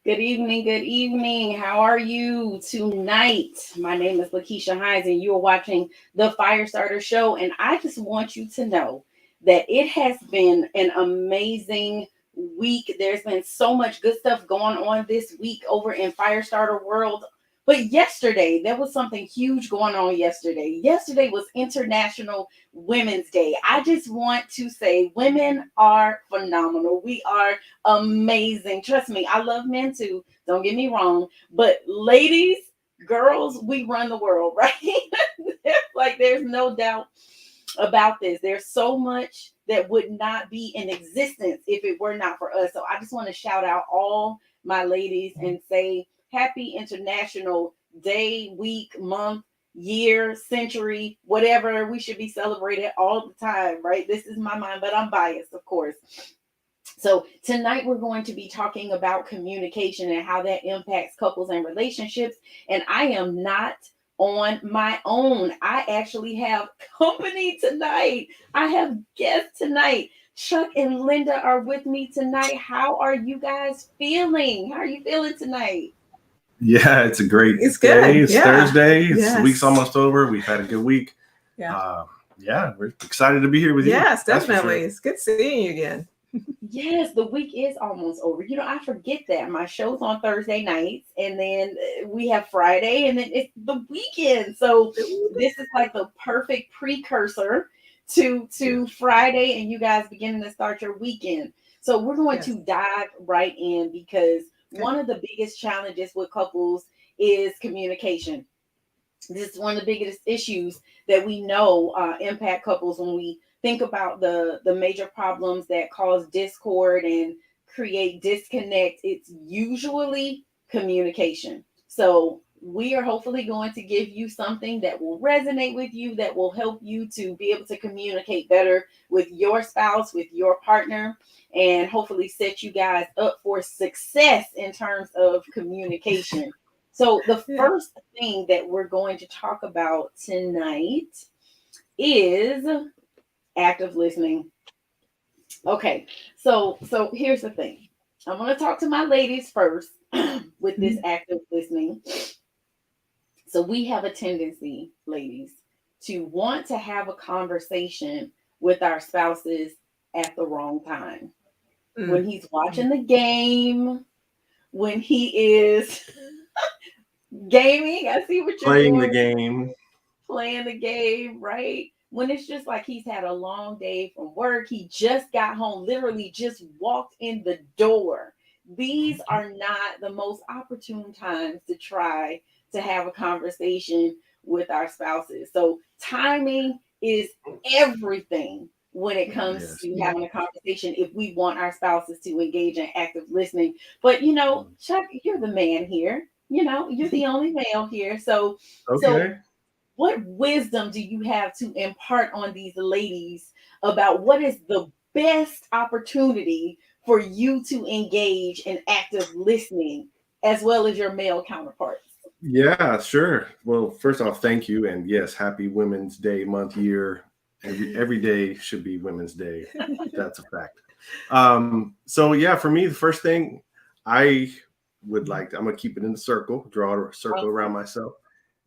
Good evening. Good evening. How are you tonight? My name is LaKeesha Hines, and you're watching the Firestarter Show. And I just want you to know that it has been an amazing week. There's been so much good stuff going on this week over in Firestarter World. But yesterday, there was something huge going on yesterday. Yesterday was International Women's Day. I just want to say women are phenomenal. We are amazing. Trust me, I love men too. Don't get me wrong. But ladies, girls, we run the world, right? Like there's no doubt about this. There's so much that would not be in existence if it were not for us. So I just want to shout out all my ladies and say happy International Day, week, month, year, century, whatever. We should be celebrated all the time, right? This is my mind, but I'm biased, of course. So tonight we're going to be talking about communication and how that impacts couples and relationships. And I am not on my own. I actually have company tonight. I have guests tonight. Chuck and Linda are with me tonight. How are you guys feeling? How are you feeling tonight? Yeah, it's a great It's day. good. It's Yeah. Thursday. The week's Yes. almost over. We've had a good week. Yeah. Yeah, we're excited to be here with you. Yes, That's for definitely. sure. It's good seeing you again. Yes, the week is almost over. I forget that my show's on Thursday nights, and then we have Friday, and then it's the weekend. So this is like the perfect precursor to Friday, and you guys beginning to start your weekend. So we're going Yes. to dive right in because Okay. one of the biggest challenges with couples is communication. This is one of the biggest issues that we know impact couples when we think about the major problems that cause discord and create disconnect. It's usually communication. So we are hopefully going to give you something that will resonate with you, that will help you to be able to communicate better with your spouse, with your partner, and hopefully set you guys up for success in terms of communication. So the Yeah. first thing that we're going to talk about tonight is active listening. Okay, so here's the thing. I'm going to talk to my ladies first with this Mhm. active listening. So we have a tendency, ladies, to want to have a conversation with our spouses at the wrong time. When Mm. he's watching the game, when he is gaming, I see what you're Playing the doing, game. playing the game, right? When it's just like he's had a long day from work, he just got home, literally just walked in the door. These are not the most opportune times to try to have a conversation with our spouses. So, timing is everything when it comes Yes. to Yeah. having a conversation if we want our spouses to engage in active listening. But Chuck, you're the man here. You're the only male here. So Okay. what wisdom do you have to impart on these ladies about what is the best opportunity for you to engage in active listening as well as your male counterparts? Yeah, sure. Well, first off, thank you. And yes, happy Women's Day month, year. Every day should be Women's Day. That's a fact. So yeah, for me, the first thing I would I'm gonna keep it in the circle, draw a circle around Uh-huh. myself,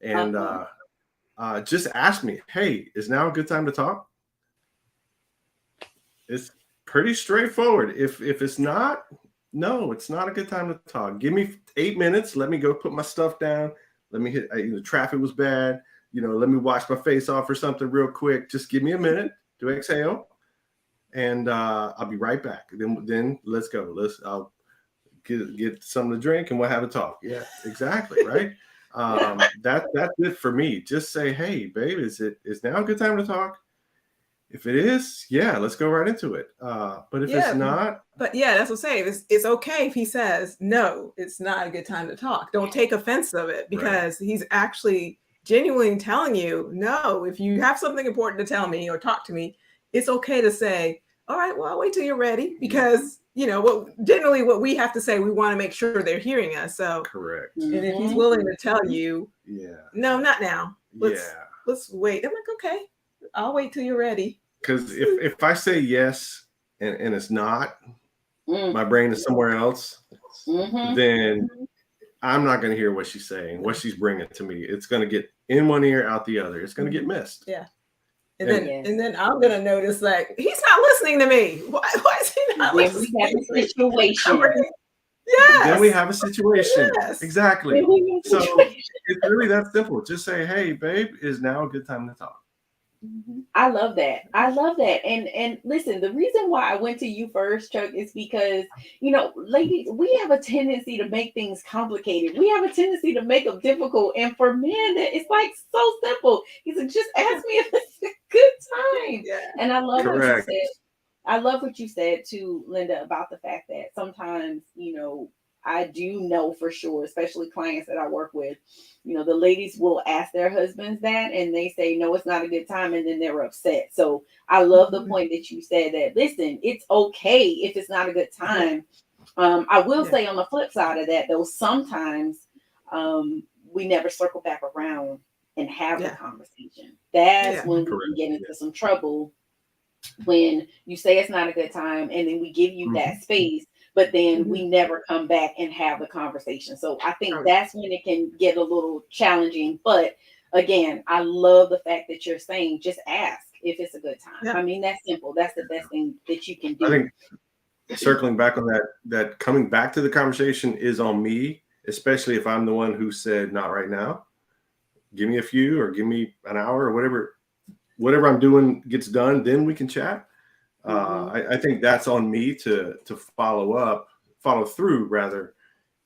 and Uh-huh. just ask me, hey, is now a good time to talk? It's pretty straightforward. If it's not, no, it's not a good time to talk. Give me 8 minutes. Let me go put my stuff down. Let me hit. The traffic was bad. Let me wash my face off or something real quick. Just give me a minute to exhale, and I'll be right back. Then let's go. I'll get something to drink and we'll have a talk. Yeah, exactly. Right. That's it for me. Just say, hey, babe, is now a good time to talk? If it is, yeah, let's go right into it. But if it's Yeah. not, But yeah, that's what I'm saying. It's okay if he says, no, it's not a good time to talk. Don't take offense of it right, because he's actually genuinely telling you, no, if you have something important to tell me or talk to me, it's okay to say, all right, well, I'll wait till you're ready because, generally what we have to say, we want to make sure they're hearing us. So, correct. and if he's Mhm. willing to tell you, Yeah, no, not now. yeah. Let's wait. I'm like, okay, I'll wait till you're ready. Because if I say yes and it's not, Mm. my brain is somewhere else. then I'm not going to hear what she's saying, what she's bringing to me. It's going to get in one ear, out the other. It's going to get missed. Yeah. And then I'm going to notice, like, he's not listening to me. Why is he not listening? We have a situation. Yes. Then we have a situation. Yes. Exactly. So it's really that simple. Just say, hey, babe, is now a good time to talk? I love that. I love that. And listen, the reason why I went to you first, Chuck, is because, you know, ladies, we have a tendency to make things complicated. We have a tendency to make them difficult. And for men, it's like so simple. He said, just ask me if it's a good time. Yeah. And I love Correct. what you said. I love what you said too, Linda, about the fact that sometimes, you know, I do know for sure, especially clients that I work with, you know, the ladies will ask their husbands that and they say, no, it's not a good time. And then they're upset. So I love the point that you said that, listen, it's okay if it's not a good time. I will say on the flip side of that, though, sometimes we never circle back around and have the conversation. That's when we can get into some trouble, when you say it's not a good time and then we give you that space, but then we never come back and have the conversation. So I think that's when it can get a little challenging. But again, I love the fact that you're saying just ask if it's a good time. Yeah. I mean, that's simple. That's the best thing that you can do. I think circling back on that coming back to the conversation is on me, especially if I'm the one who said not right now. Give me a few or give me an hour or whatever I'm doing gets done, then we can chat. I think that's on me to follow through rather,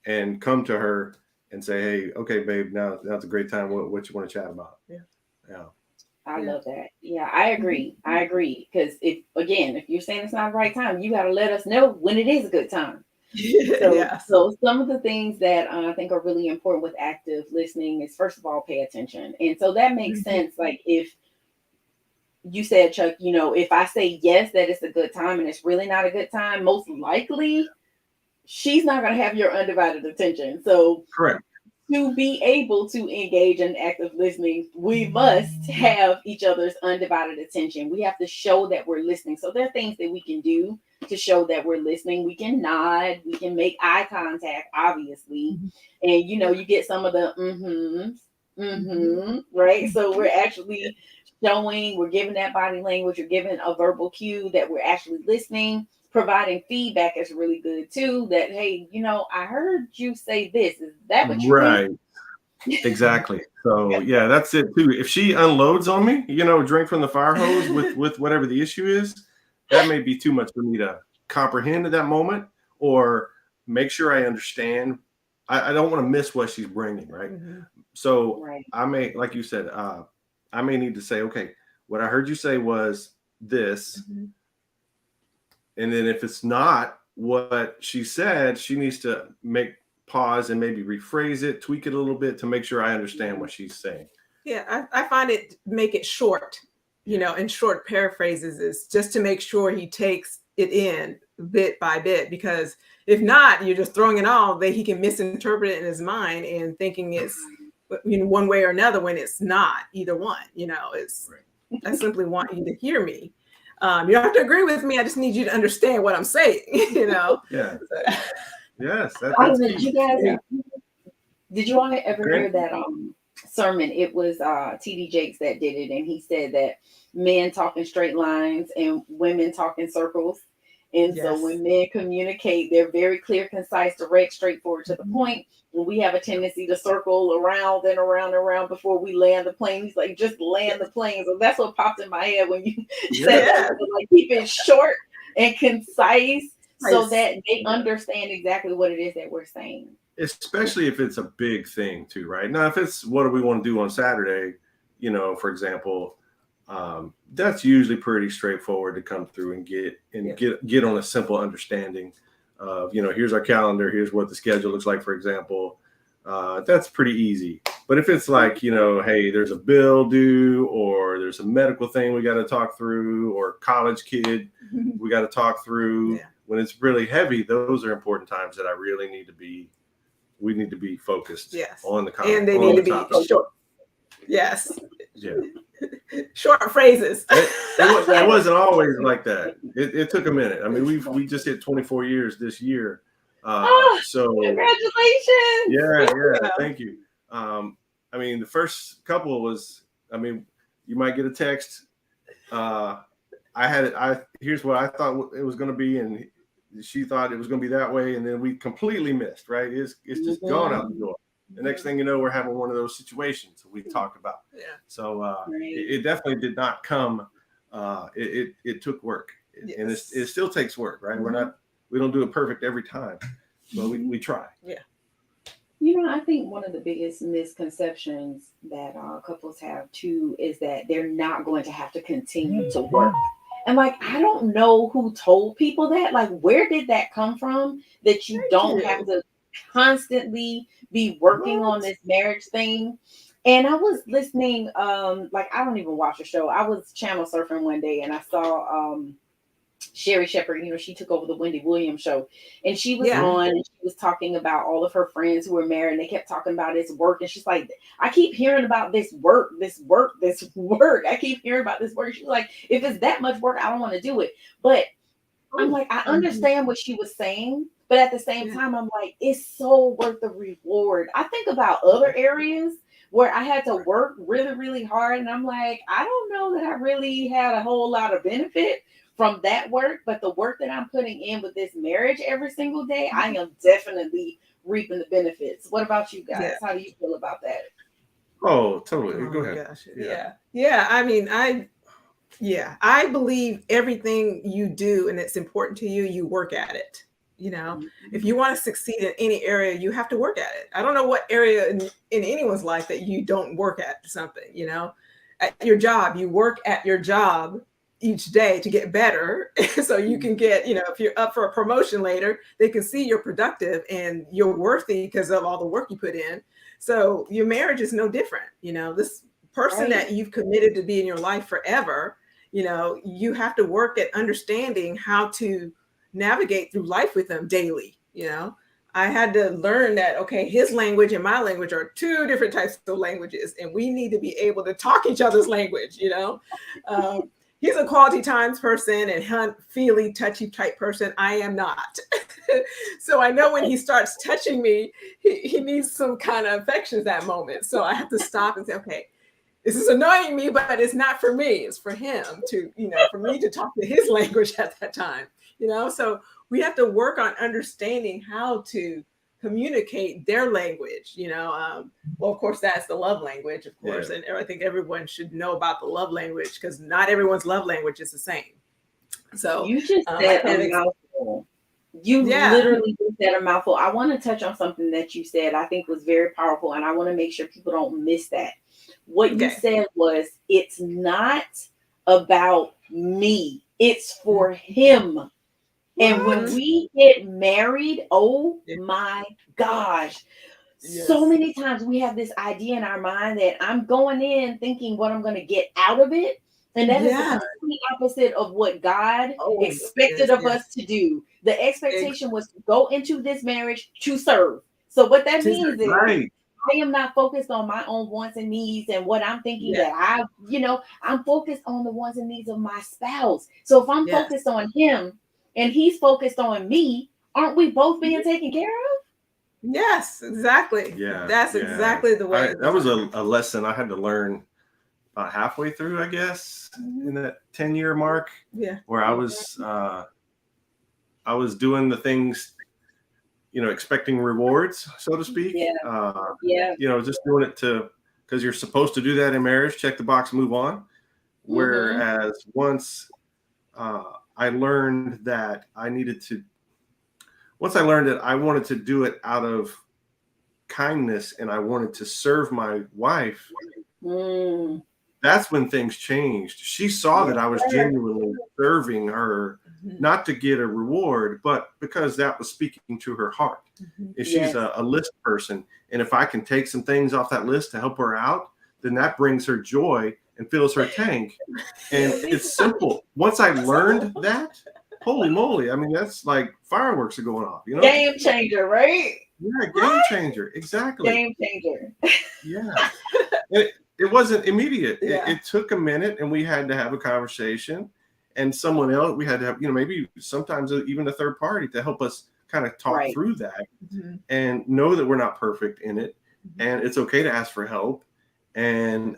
and come to her and say, hey, okay, babe, now's a great time. What you want to chat about? Yeah. I love that. Yeah, I agree. I agree. Because if you're saying it's not the right time, you got to let us know when it is a good time. So some of the things that I think are really important with active listening is, first of all, pay attention. And so that makes sense. Like if you said, Chuck, you know, if I say yes, that it's a good time and it's really not a good time, most likely she's not going to have your undivided attention. So correct. To be able to engage in active listening, we must have each other's undivided attention. We have to show that we're listening. So there are things that we can do to show that we're listening. We can nod, we can make eye contact, obviously. And, you know, you get some of the right? So we're actually showing, we're giving that body language, you're giving a verbal cue that we're actually listening. Providing feedback is really good too. That, hey, you know, I heard you say this. Is that what you mean? Exactly. So yeah, that's it too. If she unloads on me, you know, drink from the fire hose with whatever the issue is, that may be too much for me to comprehend at that moment or make sure I understand. I don't want to miss what she's bringing, right? So I may, like you said, I may need to say, okay, what I heard you say was this. And then if it's not what she said, she needs to pause and maybe rephrase it, tweak it a little bit to make sure I understand what she's saying. Yeah, I find it make it short, you know, and short paraphrases is just to make sure he takes it in bit by bit, because if not, you're just throwing it all that he can misinterpret it in his mind and thinking it's, you know, one way or another when it's not either one. You know, it's I simply want you to hear me. You don't have to agree with me. I just need you to understand what I'm saying. You know. Yeah. Yes. Did you all ever hear that sermon? It was T.D. Jakes that did it, and he said that men talk in straight lines and women talk in circles. And so when men communicate, they're very clear, concise, direct, straightforward to the point. When we have a tendency to circle around and around and around before we land the plane, he's like, just land the plane. So that's what popped in my head when you said that. Like, keep it short and concise so that they understand exactly what it is that we're saying. Especially if it's a big thing too, right? Now, if it's what do we want to do on Saturday, you know, for example, that's usually pretty straightforward to come through and get on a simple understanding of, you know, here's our calendar, here's what the schedule looks like, for example. That's pretty easy. But if it's like, you know, hey, there's a bill due, or there's a medical thing we got to talk through, or college kid we got to talk through, when it's really heavy, those are important times that we need to be focused on the conversation. And they need to be short. Yes. Yeah. Short phrases. It wasn't always like that. It took a minute. I mean, we just hit 24 years this year, Oh, So congratulations. yeah, thank you. I mean, the first couple was, I mean, you might get a text. Here's what I thought it was going to be, and she thought it was going to be that way, and then we completely missed. Right? It's just gone out the door. The next thing you know, we're having one of those situations we talked about. Yeah. So Right. it definitely did not come. It took work, and it still takes work. Right? We don't do it perfect every time, but we try. Yeah. You know, I think one of the biggest misconceptions that couples have too is that they're not going to have to continue to work. And like, I don't know who told people that. Like, where did that come from? That you don't have to constantly be working on this marriage thing. And I was listening, like, I don't even watch a show. I was channel surfing one day and I saw Sherry Shepherd, you know, she took over the Wendy Williams show, and she was on and she was talking about all of her friends who were married, and they kept talking about this work. And she's like, I keep hearing about this work. I keep hearing about this work. She's like, if it's that much work, I don't want to do it. But I'm like, I understand what she was saying, but at the same time, I'm like, it's so worth the reward. I think about other areas where I had to work really, really hard, and I'm like, I don't know that I really had a whole lot of benefit from that work, but the work that I'm putting in with this marriage every single day, I am definitely reaping the benefits. What about you guys? Yeah. How do you feel about that? Oh, totally. Go ahead. Gosh. Yeah. I mean, I believe everything you do and it's important to you, you work at it. You know, if you want to succeed in any area, you have to work at it. I don't know what area in anyone's life that you don't work at something, you know, at your job, you work at your job each day to get better. So you can get, you know, if you're up for a promotion later, they can see you're productive and you're worthy because of all the work you put in. So your marriage is no different. You know, this person that you've committed to be in your life forever, you know, you have to work at understanding how to navigate through life with them daily. You know, I had to learn that, okay, his language and my language are two different types of languages, and we need to be able to talk each other's language, you know. He's a quality times person and hunt, feely, touchy type person. I am not. So I know when he starts touching me, he needs some kind of affection at that moment. So I have to stop and say, okay, this is annoying me, but it's not for me. It's for him to, you know, for me to talk to his language at that time, you know. So we have to work on understanding how to communicate their language, you know. Well, of course, that's the love language, of course. And I think everyone should know about the love language because not everyone's love language is the same. So you just said a mouthful. You literally just said a mouthful. I want to touch on something that you said I think was very powerful, and I want to make sure people don't miss that. What you said was, it's not about me, it's for him. And when we get married, oh my gosh, so many times we have this idea in our mind that I'm going in thinking what I'm going to get out of it. And that is the complete opposite of what God expected of us to do. The expectation was to go into this marriage to serve. So what that means is I am not focused on my own wants and needs and what I'm thinking that I'm focused on the wants and needs of my spouse. So if I'm focused on him and he's focused on me, aren't we both being taken care of? Yes, exactly. Yeah. That's exactly the way. That was a lesson I had to learn about halfway through, I guess, in that 10-year mark. Yeah. Where I was doing the things, you know, expecting rewards, so to speak. You know, just doing it because you're supposed to do that in marriage, check the box, move on. Whereas once I learned that once I learned that I wanted to do it out of kindness and I wanted to serve my wife, that's when things changed. She saw that I was genuinely serving her, not to get a reward, but because that was speaking to her heart. If she's a list person, and if I can take some things off that list to help her out, then that brings her joy and fills her tank. And it's simple. Once I learned that, holy moly, I mean, that's like fireworks are going off, you know? Game changer, right? Yeah, game changer. Exactly. Game changer. Yeah. It wasn't immediate. It took a minute, and we had to have a conversation, and someone else, we had to have, you know, maybe sometimes even a third party to help us kind of talk Right. through that and know that we're not perfect in it. And it's okay to ask for help. And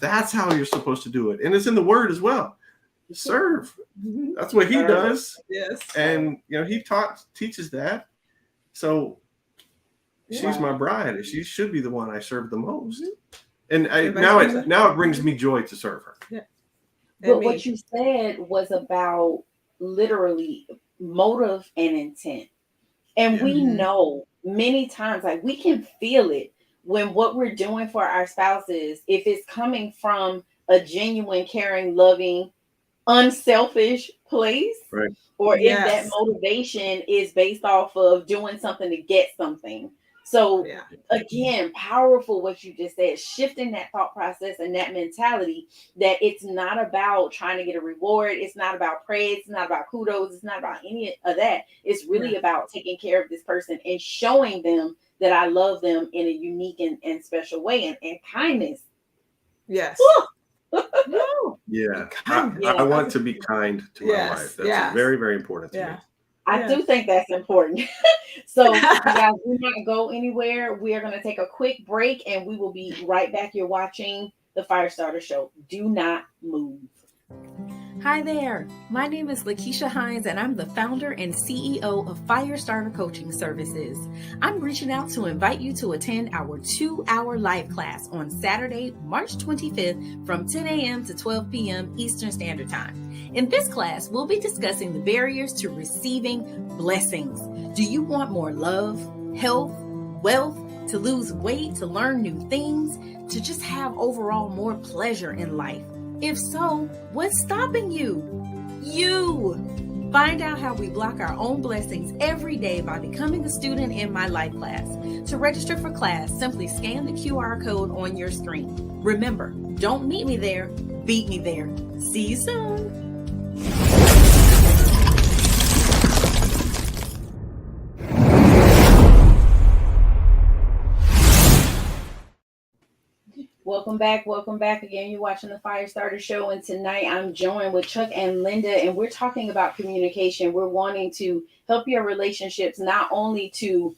that's how you're supposed to do it. And it's in the word as well. Serve. That's what he does. Yes. And he teaches that. So she's my bride, and she should be the one I serve the most. And now it brings me joy to serve her. Yeah. But what you said was about literally motive and intent. And we know many times, like, we can feel it when what we're doing for our spouses, if it's coming from a genuine, caring, loving, unselfish place, right, or if that motivation is based off of doing something to get something. So again, powerful what you just said, shifting that thought process and that mentality that it's not about trying to get a reward. It's not about praise. It's not about kudos. It's not about any of that. It's really about taking care of this person and showing them that I love them in a unique and special way, and kindness. Yes. Yeah. I want to be kind to my wife. That's very, very important to me. I do think that's important. So, you guys, do not go anywhere. We are going to take a quick break, and we will be right back. You're watching the Firestarter Show. Do not move. Hi there. My name is LaKeesha Hines, and I'm the founder and CEO of Firestarter Coaching Services. I'm reaching out to invite you to attend our 2-hour live class on Saturday, March 25th from 10 a.m. to 12 p.m. Eastern Standard Time. In this class, we'll be discussing the barriers to receiving blessings. Do you want more love, health, wealth, to lose weight, to learn new things, to just have overall more pleasure in life? If so, what's stopping you? You! Find out how we block our own blessings every day by becoming a student in my life class. To register for class, simply scan the QR code on your screen. Remember, don't meet me there, beat me there. See you soon! Welcome back again. You're watching the Firestarter Show, and tonight I'm joined with Chuck and Linda, and we're talking about communication. We're wanting to help your relationships not only to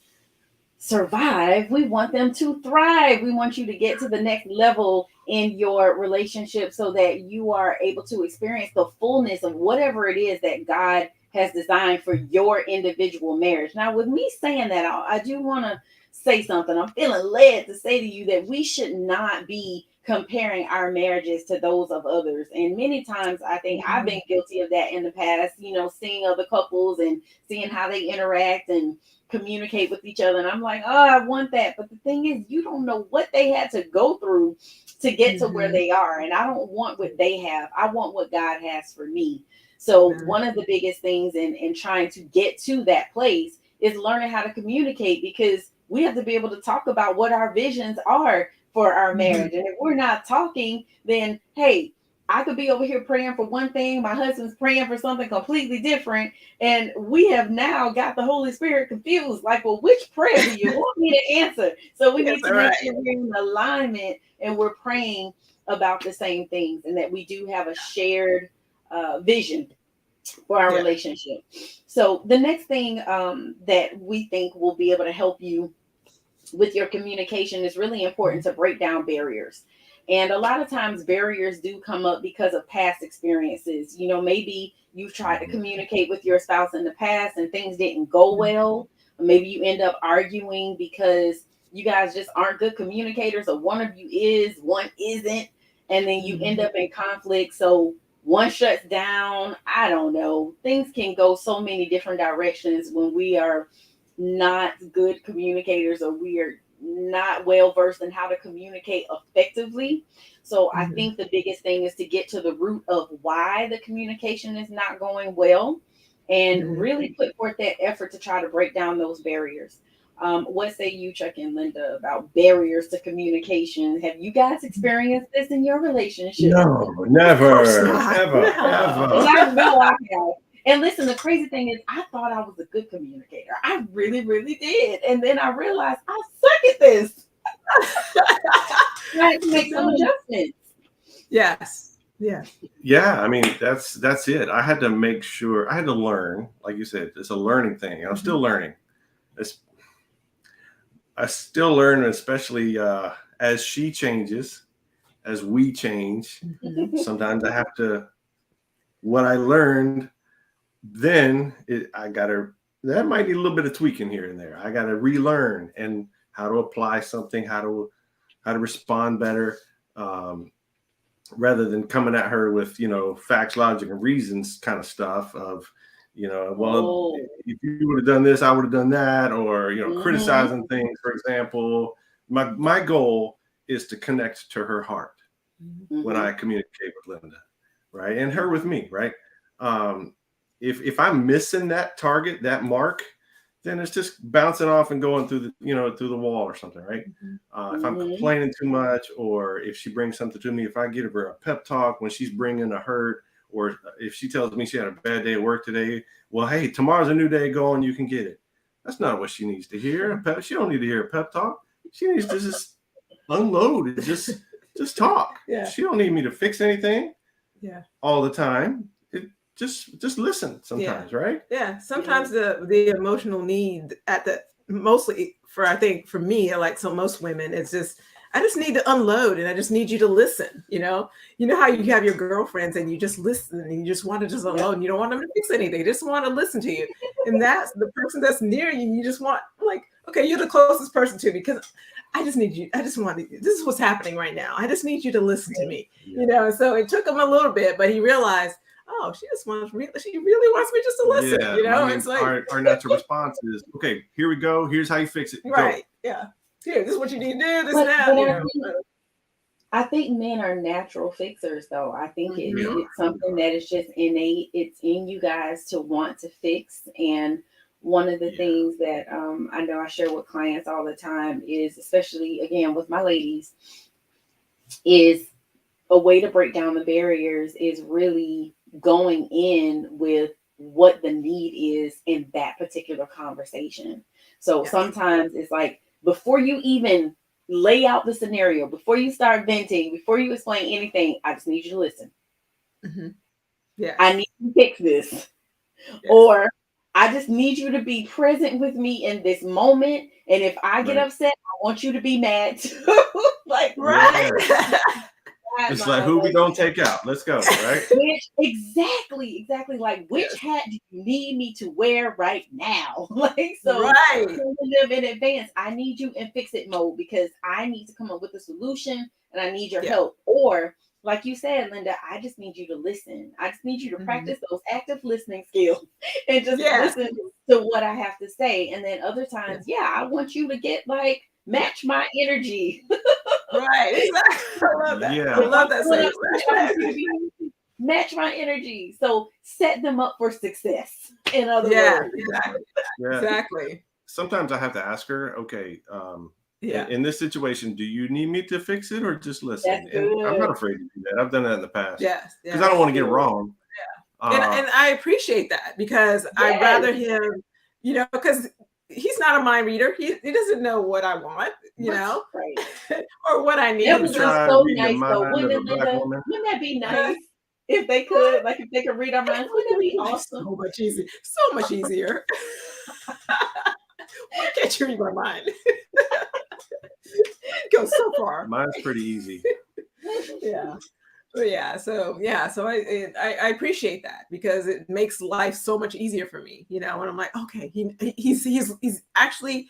survive, we want them to thrive. We want you to get to the next level in your relationship so that you are able to experience the fullness of whatever it is that God has designed for your individual marriage. Now, with me saying that, I do want to say something. I'm feeling led to say to you that we should not be comparing our marriages to those of others. And many times I think I've been guilty of that in the past, seeing other couples and seeing how they interact and communicate with each other. And I'm like, oh, I want that. But the thing is, you don't know what they had to go through to get to where they are. And I don't want what they have. I want what God has for me. So one of the biggest things in trying to get to that place is learning how to communicate, because we have to be able to talk about what our visions are for our marriage. And if we're not talking, then, hey, I could be over here praying for one thing. My husband's praying for something completely different. And we have now got the Holy Spirit confused. Like, well, which prayer do you want me to answer? So we need to make sure we're in alignment and we're praying about the same things, and that we do have a shared vision for our relationship. So the next thing that we think will be able to help you with your communication is really important to break down barriers. And a lot of times barriers do come up because of past experiences. Maybe you've tried to communicate with your spouse in the past and things didn't go well. Maybe you end up arguing because you guys just aren't good communicators, or one of you is, one isn't, and then you end up in conflict. So one shuts down. I don't know. Things can go so many different directions when we are not good communicators, or we are not well versed in how to communicate effectively. So I think the biggest thing is to get to the root of why the communication is not going well, and really put forth that effort to try to break down those barriers. What say you, Chuck and Linda, about barriers to communication? Have you guys experienced this in your relationship? No, never, ever. I know I have. And listen, the crazy thing is, I thought I was a good communicator. I really, really did. And then I realized I suck at this. I had to make some adjustments. Yes. Yeah, I mean, that's it. I had to make sure, I had to learn, like you said, it's a learning thing. I'm still learning. I still learn, especially as she changes, as we change. Sometimes I have to, what I learned, then I got to, that might need a little bit of tweaking here and there. I got to relearn and how to apply something, how to respond better, rather than coming at her with, facts, logic, and reasons kind of stuff of, well, if you would have done this, I would have done that, or, criticizing things, for example. My goal is to connect to her heart when I communicate with Linda, right? And her with me, right? If I'm missing that target, that mark, then it's just bouncing off and going through the, through the wall or something, right? If I'm complaining too much, or if she brings something to me, if I give her a pep talk when she's bringing a hurt, or if she tells me she had a bad day at work today, well, hey, tomorrow's a new day, go and you can get it. That's not what she needs to hear. She don't need to hear a pep talk. She needs to just unload and just talk. Yeah. She don't need me to fix anything. Yeah. All the time. Just listen sometimes, right? Yeah. Sometimes the emotional need mostly I think for me, like so most women, it's just, I just need to unload and I just need you to listen. You know how you have your girlfriends and you just listen and you just want to just unload and you don't want them to fix anything. You just want to listen to you. And that's the person that's near you. You just want, like, okay, you're the closest person to me because I just need you. I just want to, this is what's happening right now. I just need you to listen to me, So it took him a little bit, but he realized, oh, she really wants me just to listen, I mean, it's like our natural response is, okay, here we go. Here's how you fix it. Right. Go. Yeah. Here, this is what you need to do. This and that. I think men are natural fixers, though. I think it's something that is just innate. It's in you guys to want to fix. And one of the things that I know I share with clients all the time is, especially again with my ladies, is a way to break down the barriers is really going in with what the need is in that particular conversation. So sometimes it's like, before you even lay out the scenario, before you start venting, before you explain anything, I just need you to listen. Yeah. I need you to fix this. Yes. Or I just need you to be present with me in this moment. And if I get upset, I want you to be mad too. Like, right. It's like, who we don't take out. Let's go, right? Exactly. Like, which hat do you need me to wear right now? Like, so live in advance. I need you in fix it mode because I need to come up with a solution and I need your help. Or, like you said, Linda, I just need you to listen. I just need you to practice those active listening skills and just listen to what I have to say. And then other times, I want you to get like, match my energy. Right. Exactly. I love that. Yeah. I love that. Match my energy. So set them up for success. In other words. Exactly. Sometimes I have to ask her, okay, in this situation, do you need me to fix it or just listen? And I'm not afraid to do that. I've done that in the past. Yes. Because I don't want to get it wrong. Yeah. And I apprate that because I'd rather him, because he's not a mind reader. He doesn't know what I want, or what I need. It was just so nice though. Wouldn't that be nice if they could, like, if they could read our minds? Wouldn't that be awesome? So much easier. So much easier. Why can't you read my mind? Go so far. Mine's pretty easy. So I appreciate that because it makes life so much easier for me, when I'm like, okay, he's actually,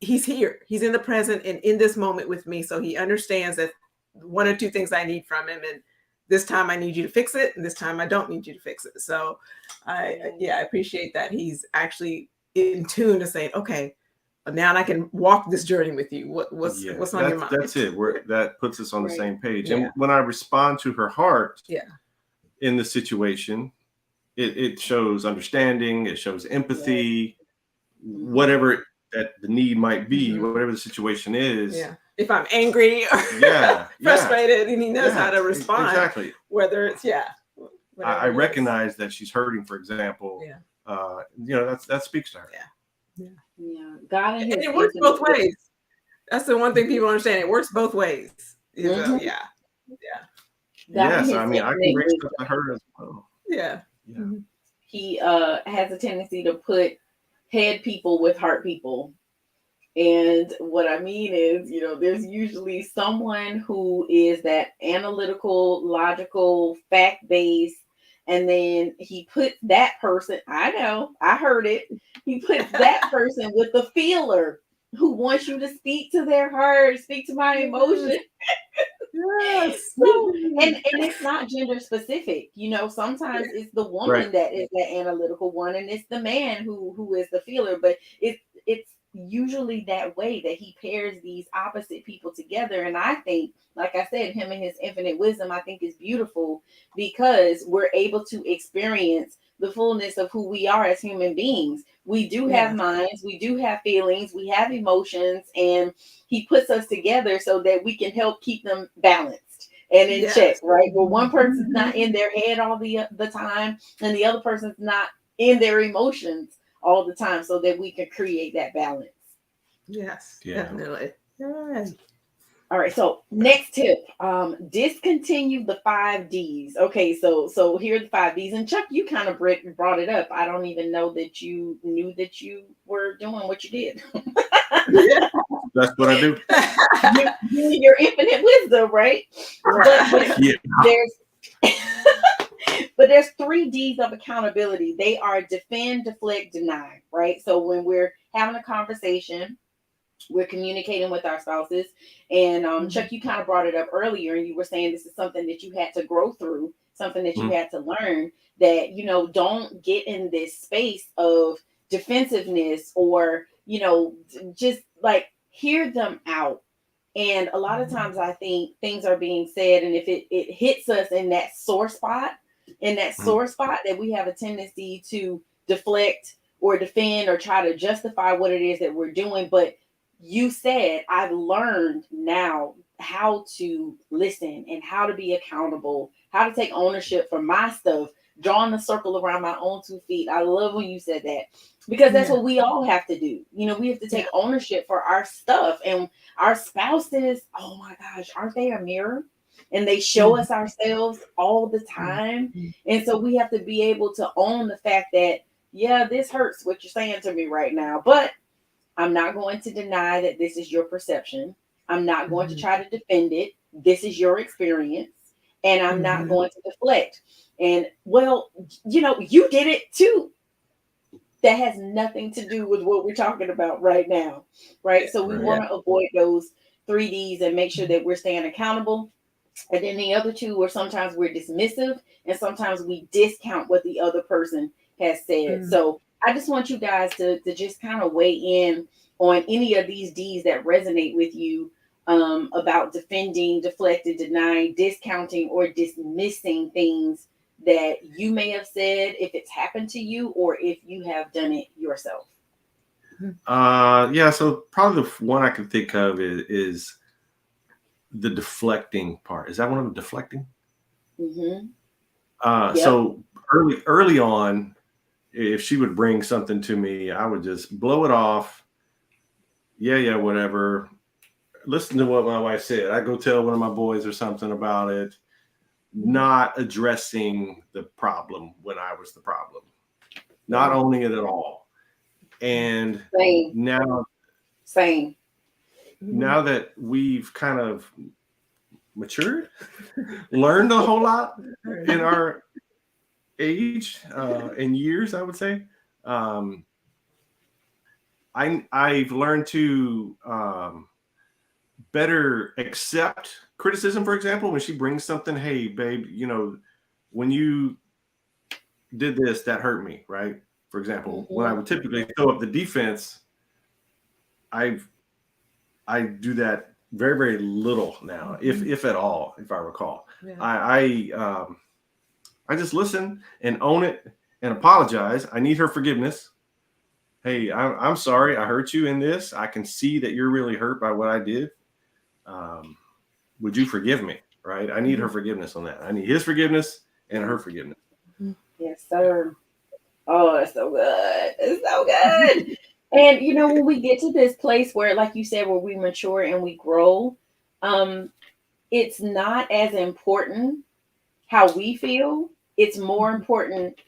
he's here, he's in the present and in this moment with me. So he understands that one or two things I need from him. And this time I need you to fix it. And this time I don't need you to fix it. So I appreciate that he's actually in tune to saying, okay, now I can walk this journey with you. What's on your mind? That's it. That puts us on the same page. And when I respond to her heart in the situation, it shows understanding, it shows empathy, whatever that the need might be, whatever the situation is. Yeah. If I'm angry or frustrated, and he knows how to respond. Exactly. Whether it's I recognize that she's hurting, for example. That speaks to her. God and it works both ways. That's the one thing people understand. It works both ways. God in Yes, his I mean I can infinite bring stuff to wisdom, her as well. Yeah. Yeah. Mhm. he has a tendency to put head people with heart people. And what I mean is, there's usually someone who is that analytical, logical, fact based, and then he puts that person, I know, I heard it, he puts that person with the feeler who wants you to speak to their heart, speak to my emotion. Yes. So, and it's not gender specific. Sometimes it's the Right. woman that is the analytical one, and it's the man who is the feeler. But it's usually that way that he pairs these opposite people together. And I think, like I said, him and his infinite wisdom, I think is beautiful because we're able to experience the fullness of who we are as human beings. We do have Yes. minds, we do have feelings, we have emotions, and he puts us together so that we can help keep them balanced and in check, Yes. right? Where one person's Mhm. not in their head all the time, and the other person's not in their emotions all the time, so that we can create that balance. Yes, Yeah. definitely. Yeah. All right, so next tip, discontinue the 5 Ds. Okay, so here are the 5 Ds, and Chuck, you kind of brought it up. I don't even know that you knew that you were doing what you did. Yeah. That's what I do. Your infinite wisdom, right? But Yeah. there's but there's 3 Ds of accountability. They are defend, deflect, deny, right? So when we're having a conversation, we're communicating with our spouses. And Chuck, you kind of brought it up earlier, and you were saying this is something that you had to grow through, something that you Mhm. had to learn, that, don't get in this space of defensiveness or, just like hear them out. And a lot of times I think things are being said, and if it hits us in that sore spot, that we have a tendency to deflect or defend or try to justify what it is that we're doing. But you said, I've learned now how to listen and how to be accountable, how to take ownership for my stuff, drawing the circle around my own 2 feet. I love when you said that, because that's Yeah. what we all have to do. We have to take Yeah. ownership for our stuff. And our spouses, oh my gosh, aren't they a mirror? And they show us ourselves all the time. And so we have to be able to own the fact that, yeah, this hurts what you're saying to me right now, but I'm not going to deny that this is your perception. I'm not going to try to defend it. This is your experience. And I'm not going to deflect. And well, you did it too. That has nothing to do with what we're talking about right now. Right. So we Right. want to avoid those 3 Ds and make sure that we're staying accountable. And then the other two were sometimes we're dismissive and sometimes we discount what the other person has said. So I just want you guys to just kind of weigh in on any of these D's that resonate with you, about defending, deflecting, denying, discounting, or dismissing things that you may have said, if it's happened to you or if you have done it yourself. Yeah. So probably the one I can think of is the deflecting part. Is that one of them, deflecting? Mm-hmm. Yep. So early on, if she would bring something to me, I would just blow it off. Yeah, whatever. Listen to what my wife said. I go tell one of my boys or something about it, not addressing the problem when I was the problem, not owning it at all. And Same. now that we've kind of matured, learned a whole lot in our age and years, I would say. I've learned to better accept criticism. For example, when she brings something, hey, babe, when you did this, that hurt me, right? For example, when I would typically throw up the defense, I do that very, very little now, if at all, if I recall. Yeah. I just listen and own it and apologize. I need her forgiveness. Hey, I'm sorry I hurt you in this. I can see that you're really hurt by what I did. Would you forgive me? Right? I need her forgiveness on that. I need his forgiveness and her forgiveness. Yes, sir. Oh, it's so good. It's so good. And when we get to this place where, like you said, where we mature and we grow, it's not as important how we feel. It's more important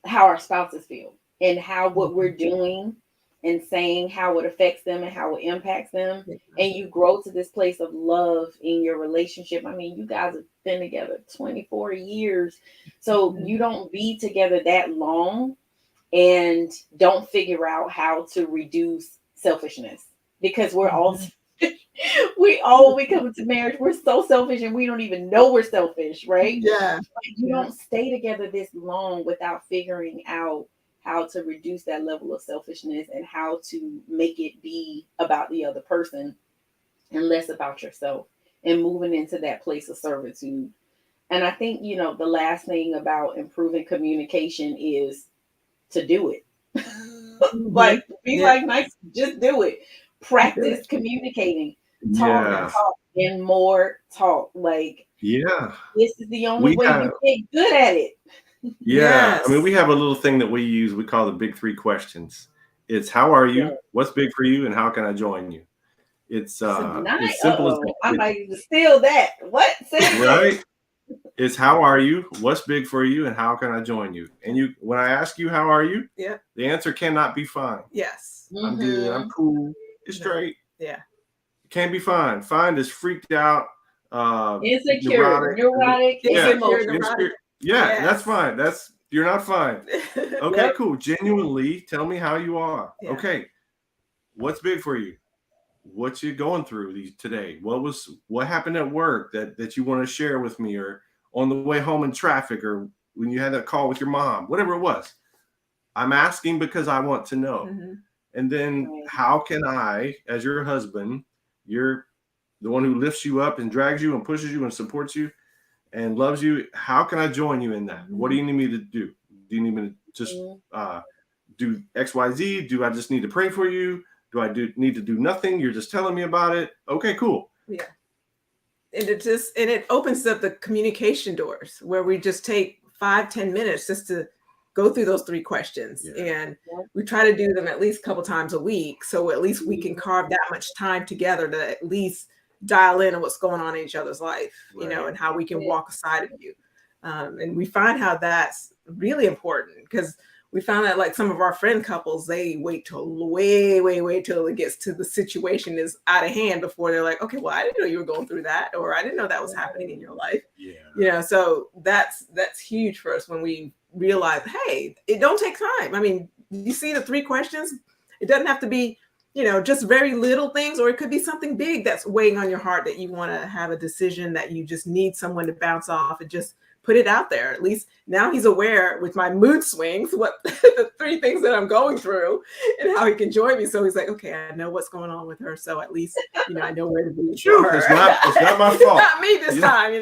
how our spouses feel and how what we're doing and saying, how it affects them and how it impacts them. And you grow to this place of love in your relationship. I mean, you guys have been together 24 years. So you don't be together that long and don't figure out how to reduce selfishness, because we're all when we come into marriage, we're so selfish and we don't even know we're selfish, right? Yeah. You don't stay together this long without figuring out how to reduce that level of selfishness and how to make it be about the other person and less about yourself, and moving into that place of servitude. And I think, the last thing about improving communication is to do it. Like, be like nice, just do it. Practice communicating. Talk and Yeah. talk and more talk. Like, Yeah. this is the only way you get good at it. Yeah. I mean, we have a little thing that we use. We call the big 3 questions. It's how are you? What's big for you? And how can I join you? It's as simple as that. I might even steal that. What? Right? It's how are you? What's big for you? And how can I join you? And when I ask you, how are you? Yeah. The answer cannot be fine. Yes. I'm good. I'm cool. It's straight. Yeah. Can't be fine. Fine is freaked out. Insecure, neurotic, neurotic. Yeah, that's fine. You're not fine. Okay, cool. Genuinely tell me how you are. Yeah. Okay. What's big for you? What you going through today? What happened at work that you want to share with me, or on the way home in traffic, or when you had that call with your mom, whatever it was. I'm asking because I want to know. Mm-hmm. And then how can I, as your husband, you're the one who lifts you up and drags you and pushes you and supports you and loves you. How can I join you in that? Mm-hmm. What do you need me to do? Do you need me to just do X, Y, Z? Do I just need to pray for you? Do I need to do nothing? You're just telling me about it. Okay, cool. Yeah. And it opens up the communication doors where we just take 5-10 minutes just to go through those 3 questions. Yeah. And we try to do them at least a couple times a week. So at least we can carve that much time together to at least dial in on what's going on in each other's life, and how we can walk aside of you. And we find how that's really important, because we found that like some of our friend couples, they wait till way till it gets to the situation is out of hand before they're like, okay, well, I didn't know you were going through that, or I didn't know that was happening in your life. Yeah. So that's huge for us when we realize, hey, it don't take time. I mean, you see the 3 questions, it doesn't have to be, just very little things, or it could be something big that's weighing on your heart that you want to have a decision that you just need someone to bounce off and just put it out there. At least now he's aware with my mood swings, what the 3 things that I'm going through and how he can join me. So he's like, okay, I know what's going on with her. So at least, I know where to be. Sure, it's not my fault. It's not me this time,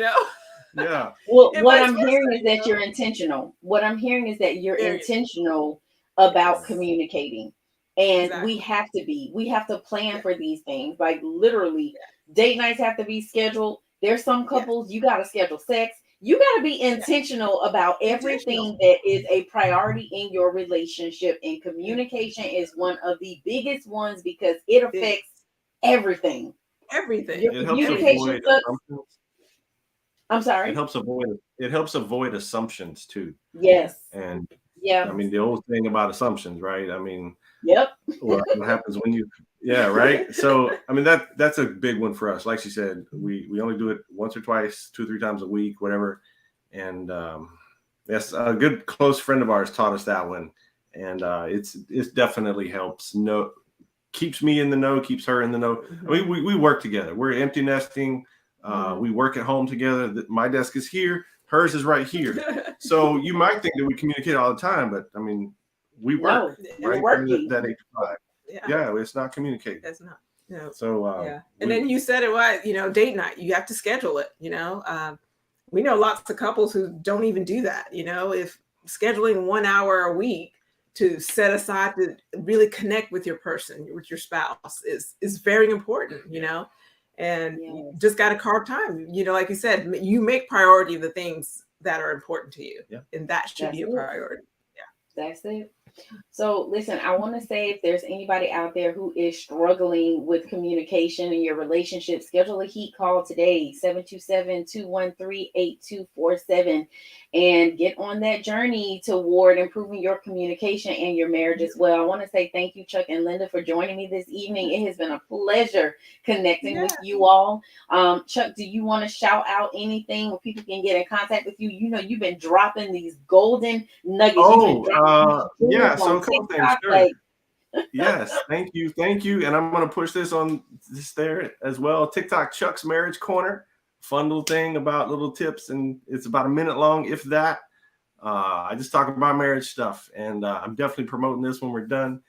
Yeah. Well, what I'm hearing is that you're intentional. What I'm hearing is that you're intentional about communicating. And we have to plan for these things. Like, literally, date nights have to be scheduled. There's some couples, you got to schedule sex. You got to be intentional about everything that is a priority in your relationship. And communication is one of the biggest ones, because it affects everything. Everything. Your communication. I'm sorry. It helps avoid assumptions too. Yes. And I mean, the old thing about assumptions, right? I mean, what happens when you right? So I mean, that's a big one for us. Like she said, we only do it once or twice, 2 or 3 times a week, whatever. And yes, a good close friend of ours taught us that one. And it definitely helps. Keeps me in the know, keeps her in the know. I mean, we work together. We're empty nesting. We work at home together. My desk is here. Hers is right here. So you might think that we communicate all the time, but I mean, we work. We're working. That 8 to 5. Yeah, it's not communicating. That's not. No. So and then you said it right. Date night. You have to schedule it. We know lots of couples who don't even do that. If scheduling 1 hour a week to set aside to really connect with your person, with your spouse, is very important. And you just got to carve time. Like you said, you make priority the things that are important to you, and that should be a priority. That's it. So, listen, I want to say if there's anybody out there who is struggling with communication in your relationship, schedule a heat call today, 727-213-8247, and get on that journey toward improving your communication and your marriage as well. I want to say thank you, Chuck and Linda, for joining me this evening. It has been a pleasure connecting with you all. Chuck, do you want to shout out anything where people can get in contact with you? You know, you've been dropping these golden nuggets. You've been dropping these Yeah. jewels So on a couple things. TikTok. Sure. Like, Yes. Thank you. And I'm going to push this on this there as well. TikTok Chuck's Marriage Corner. Fun little thing about little tips, and it's about a minute long, if that. I just talk about marriage stuff, and I'm definitely promoting this when we're done.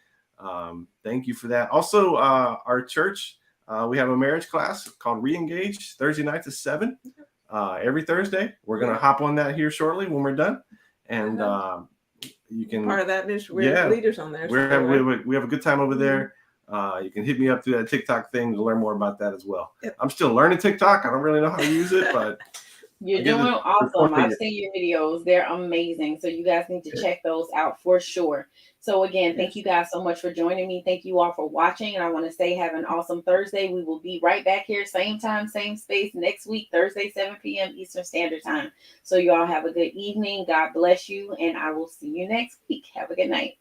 Thank you for that. Also, our church, we have a marriage class called Reengage, Thursday nights at 7. Every Thursday. We're going to hop on that here shortly when we're done. And you can part of that mission. We're leaders on there. We have a good time over there. You can hit me up through that TikTok thing to learn more about that as well. Yep. I'm still learning TikTok. I don't really know how to use it, but you're doing awesome. I've seen your videos. They're amazing. So you guys need to check those out for sure. So again, thank you guys so much for joining me. Thank you all for watching. And I want to say have an awesome Thursday. We will be right back here, same time, same space next week, Thursday, 7 p.m. Eastern Standard Time. So you all have a good evening. God bless you. And I will see you next week. Have a good night.